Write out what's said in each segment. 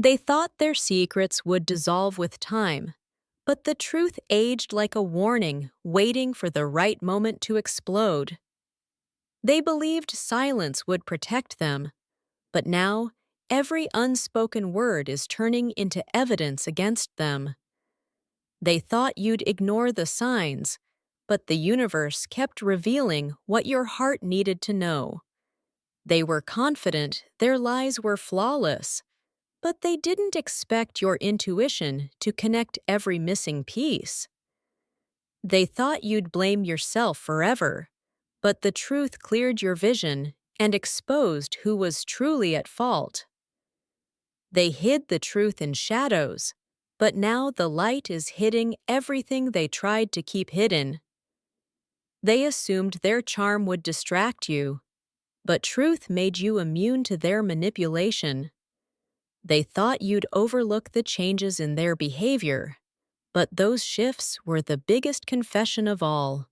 They thought their secrets would dissolve with time, but the truth aged like a warning, waiting for the right moment to explode. They believed silence would protect them, but now every unspoken word is turning into evidence against them. They thought you'd ignore the signs, but the universe kept revealing what your heart needed to know. They were confident their lies were flawless, but they didn't expect your intuition to connect every missing piece. They thought you'd blame yourself forever, but the truth cleared your vision and exposed who was truly at fault. They hid the truth in shadows, but now the light is hitting everything they tried to keep hidden. They assumed their charm would distract you, but truth made you immune to their manipulation. They thought you'd overlook the changes in their behavior, but those shifts were the biggest confession of all.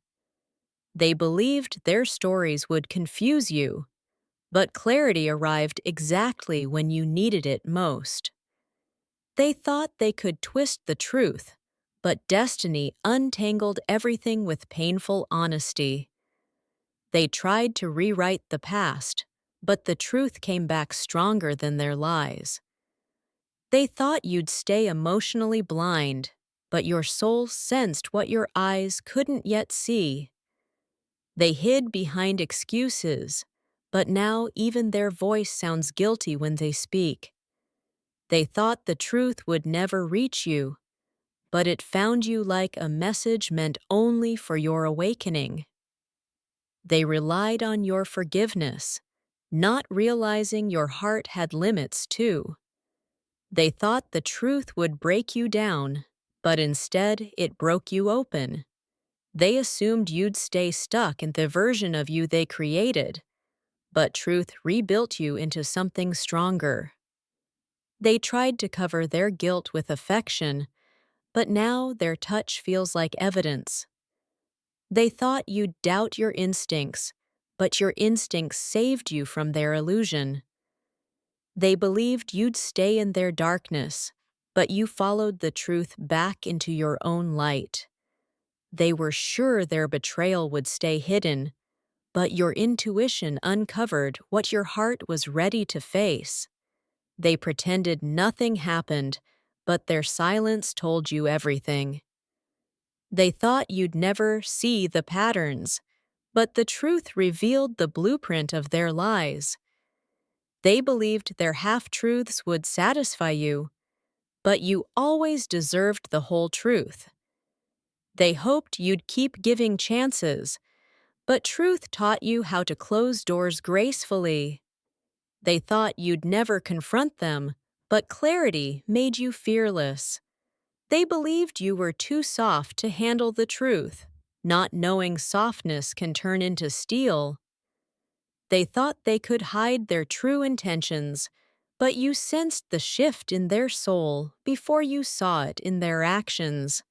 They believed their stories would confuse you, but clarity arrived exactly when you needed it most. They thought they could twist the truth, but destiny untangled everything with painful honesty. They tried to rewrite the past, but the truth came back stronger than their lies. They thought you'd stay emotionally blind, but your soul sensed what your eyes couldn't yet see. They hid behind excuses, but now even their voice sounds guilty when they speak. They thought the truth would never reach you, but it found you like a message meant only for your awakening. They relied on your forgiveness, not realizing your heart had limits too. They thought the truth would break you down, but instead it broke you open. They assumed you'd stay stuck in the version of you they created, but truth rebuilt you into something stronger. They tried to cover their guilt with affection, but now their touch feels like evidence. They thought you'd doubt your instincts, but your instincts saved you from their illusion. They believed you'd stay in their darkness, but you followed the truth back into your own light. They were sure their betrayal would stay hidden, but your intuition uncovered what your heart was ready to face. They pretended nothing happened, but their silence told you everything. They thought you'd never see the patterns, but the truth revealed the blueprint of their lies. They believed their half-truths would satisfy you, but you always deserved the whole truth. They hoped you'd keep giving chances, but truth taught you how to close doors gracefully. They thought you'd never confront them, but clarity made you fearless. They believed you were too soft to handle the truth, not knowing softness can turn into steel. They thought they could hide their true intentions, but you sensed the shift in their soul before you saw it in their actions.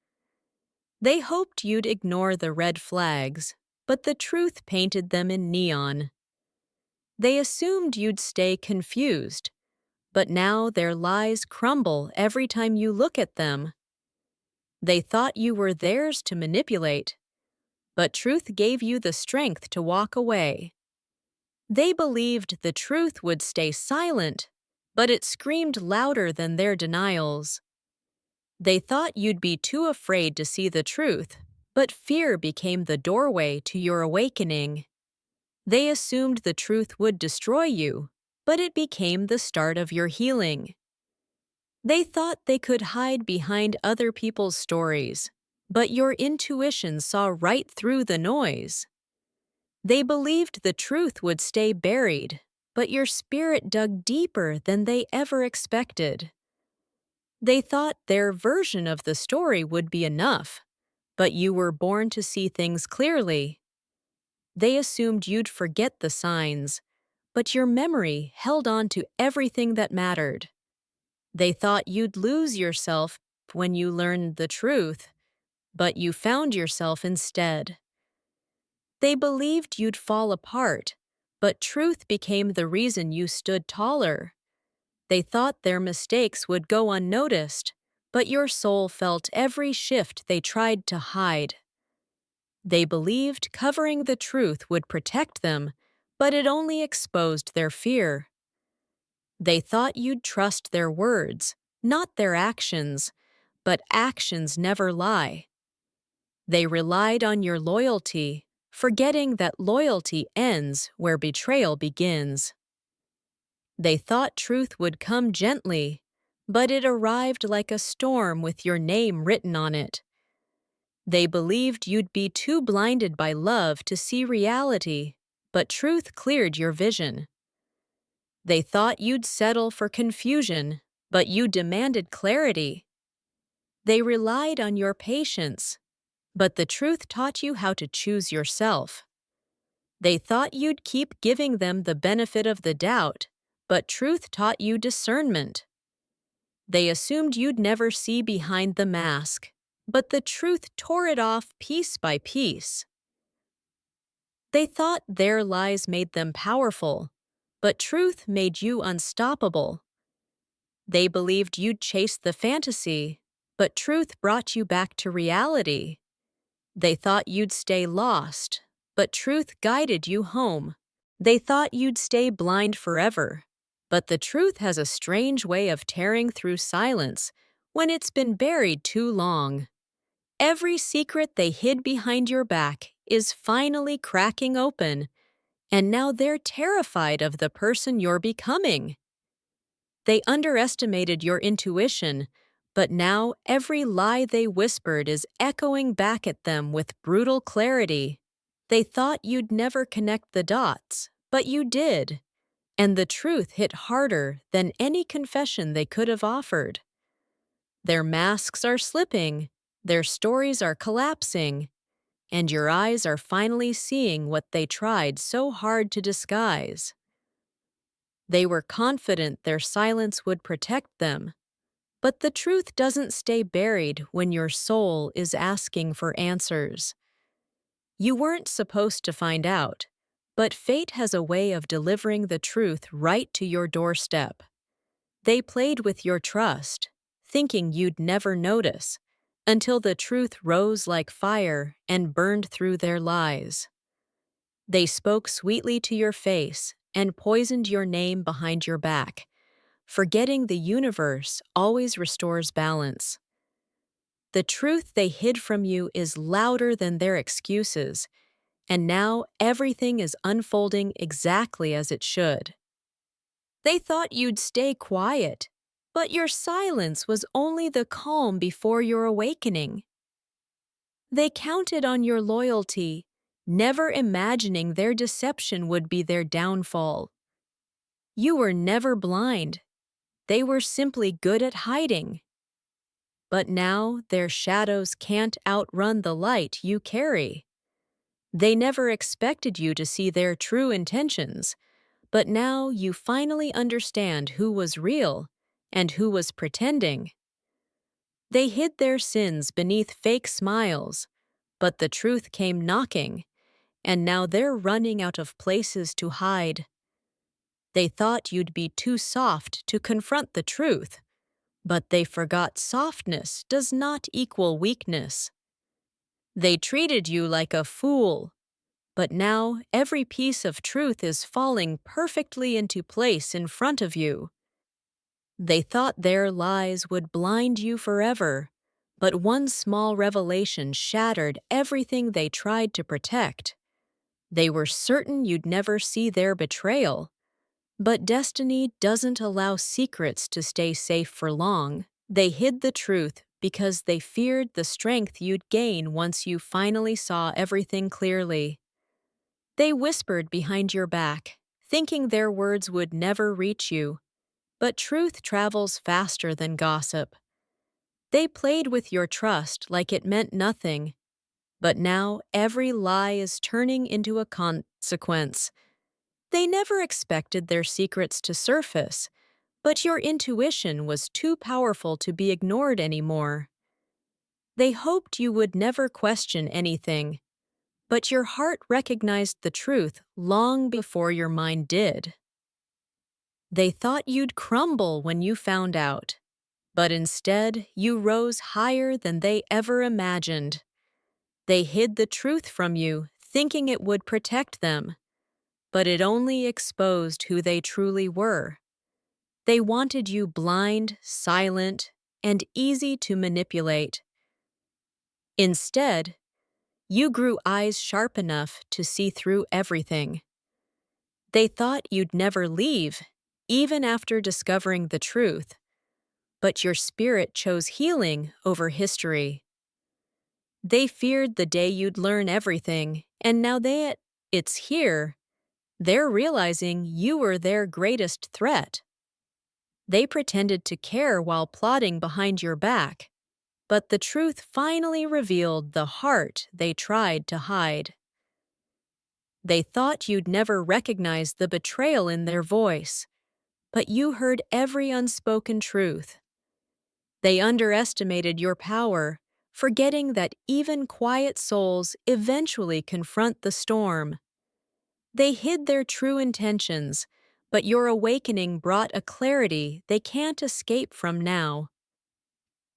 They hoped you'd ignore the red flags, but the truth painted them in neon. They assumed you'd stay confused, but now their lies crumble every time you look at them. They thought you were theirs to manipulate, but truth gave you the strength to walk away. They believed the truth would stay silent, but it screamed louder than their denials. They thought you'd be too afraid to see the truth, but fear became the doorway to your awakening. They assumed the truth would destroy you, but it became the start of your healing. They thought they could hide behind other people's stories, but your intuition saw right through the noise. They believed the truth would stay buried, but your spirit dug deeper than they ever expected. They thought their version of the story would be enough, but you were born to see things clearly. They assumed you'd forget the signs, but your memory held on to everything that mattered. They thought you'd lose yourself when you learned the truth, but you found yourself instead. They believed you'd fall apart, but truth became the reason you stood taller. They thought their mistakes would go unnoticed, but your soul felt every shift they tried to hide. They believed covering the truth would protect them, but it only exposed their fear. They thought you'd trust their words, not their actions, but actions never lie. They relied on your loyalty, forgetting that loyalty ends where betrayal begins. They thought truth would come gently, but it arrived like a storm with your name written on it. They believed you'd be too blinded by love to see reality, but truth cleared your vision. They thought you'd settle for confusion, but you demanded clarity. They relied on your patience, but the truth taught you how to choose yourself. They thought you'd keep giving them the benefit of the doubt, but truth taught you discernment. They assumed you'd never see behind the mask, but the truth tore it off piece by piece. They thought their lies made them powerful, but truth made you unstoppable. They believed you'd chase the fantasy, but truth brought you back to reality. They thought you'd stay lost, but truth guided you home. They thought you'd stay blind forever, but the truth has a strange way of tearing through silence when it's been buried too long. Every secret they hid behind your back is finally cracking open, and now they're terrified of the person you're becoming. They underestimated your intuition, but now every lie they whispered is echoing back at them with brutal clarity. They thought you'd never connect the dots, but you did, and the truth hit harder than any confession they could have offered. Their masks are slipping, their stories are collapsing, and your eyes are finally seeing what they tried so hard to disguise. They were confident their silence would protect them, but the truth doesn't stay buried when your soul is asking for answers. You weren't supposed to find out, but fate has a way of delivering the truth right to your doorstep. They played with your trust, thinking you'd never notice, until the truth rose like fire and burned through their lies. They spoke sweetly to your face and poisoned your name behind your back, forgetting the universe always restores balance. The truth they hid from you is louder than their excuses, and now everything is unfolding exactly as it should. They thought you'd stay quiet, but your silence was only the calm before your awakening. They counted on your loyalty, never imagining their deception would be their downfall. You were never blind. They were simply good at hiding. But now their shadows can't outrun the light you carry. They never expected you to see their true intentions, but now you finally understand who was real and who was pretending. They hid their sins beneath fake smiles, but the truth came knocking, and now they're running out of places to hide. They thought you'd be too soft to confront the truth, but they forgot softness does not equal weakness. They treated you like a fool, but now every piece of truth is falling perfectly into place in front of you. They thought their lies would blind you forever, but one small revelation shattered everything they tried to protect. They were certain you'd never see their betrayal, but destiny doesn't allow secrets to stay safe for long. They hid the truth because they feared the strength you'd gain once you finally saw everything clearly. They whispered behind your back, thinking their words would never reach you, but truth travels faster than gossip. They played with your trust like it meant nothing, but now every lie is turning into a consequence. They never expected their secrets to surface, but your intuition was too powerful to be ignored anymore. They hoped you would never question anything, but your heart recognized the truth long before your mind did. They thought you'd crumble when you found out, but instead you rose higher than they ever imagined. They hid the truth from you, thinking it would protect them, but it only exposed who they truly were. They wanted you blind, silent, and easy to manipulate. Instead, you grew eyes sharp enough to see through everything. They thought you'd never leave, even after discovering the truth, but your spirit chose healing over history. They feared the day you'd learn everything, and now that it's here, they're realizing you were their greatest threat. They pretended to care while plotting behind your back, but the truth finally revealed the heart they tried to hide. They thought you'd never recognize the betrayal in their voice, but you heard every unspoken truth. They underestimated your power, forgetting that even quiet souls eventually confront the storm. They hid their true intentions, but your awakening brought a clarity they can't escape from now.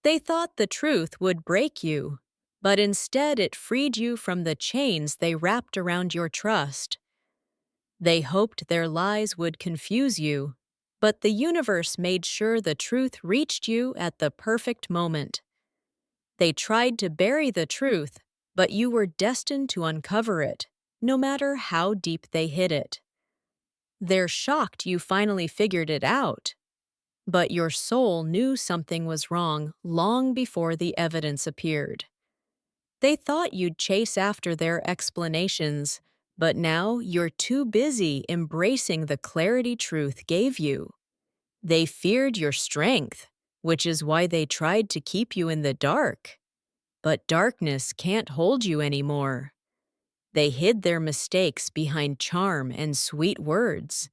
They thought the truth would break you, but instead it freed you from the chains they wrapped around your trust. They hoped their lies would confuse you, but the universe made sure the truth reached you at the perfect moment. They tried to bury the truth, but you were destined to uncover it, no matter how deep they hid it. They're shocked you finally figured it out, but your soul knew something was wrong long before the evidence appeared. They thought you'd chase after their explanations, but now you're too busy embracing the clarity truth gave you. They feared your strength, which is why they tried to keep you in the dark. But darkness can't hold you anymore. They hid their mistakes behind charm and sweet words,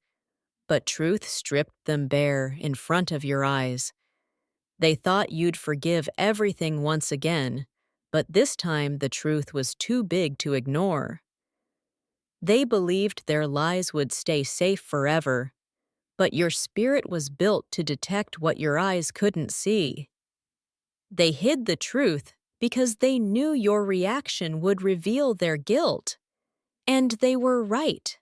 but truth stripped them bare in front of your eyes. They thought you'd forgive everything once again, but this time the truth was too big to ignore. They believed their lies would stay safe forever, but your spirit was built to detect what your eyes couldn't see. They hid the truth because they knew your reaction would reveal their guilt. And they were right.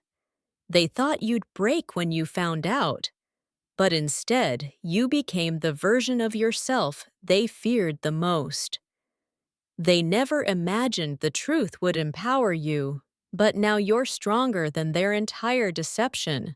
They thought you'd break when you found out, but instead you became the version of yourself they feared the most. They never imagined the truth would empower you, but now you're stronger than their entire deception.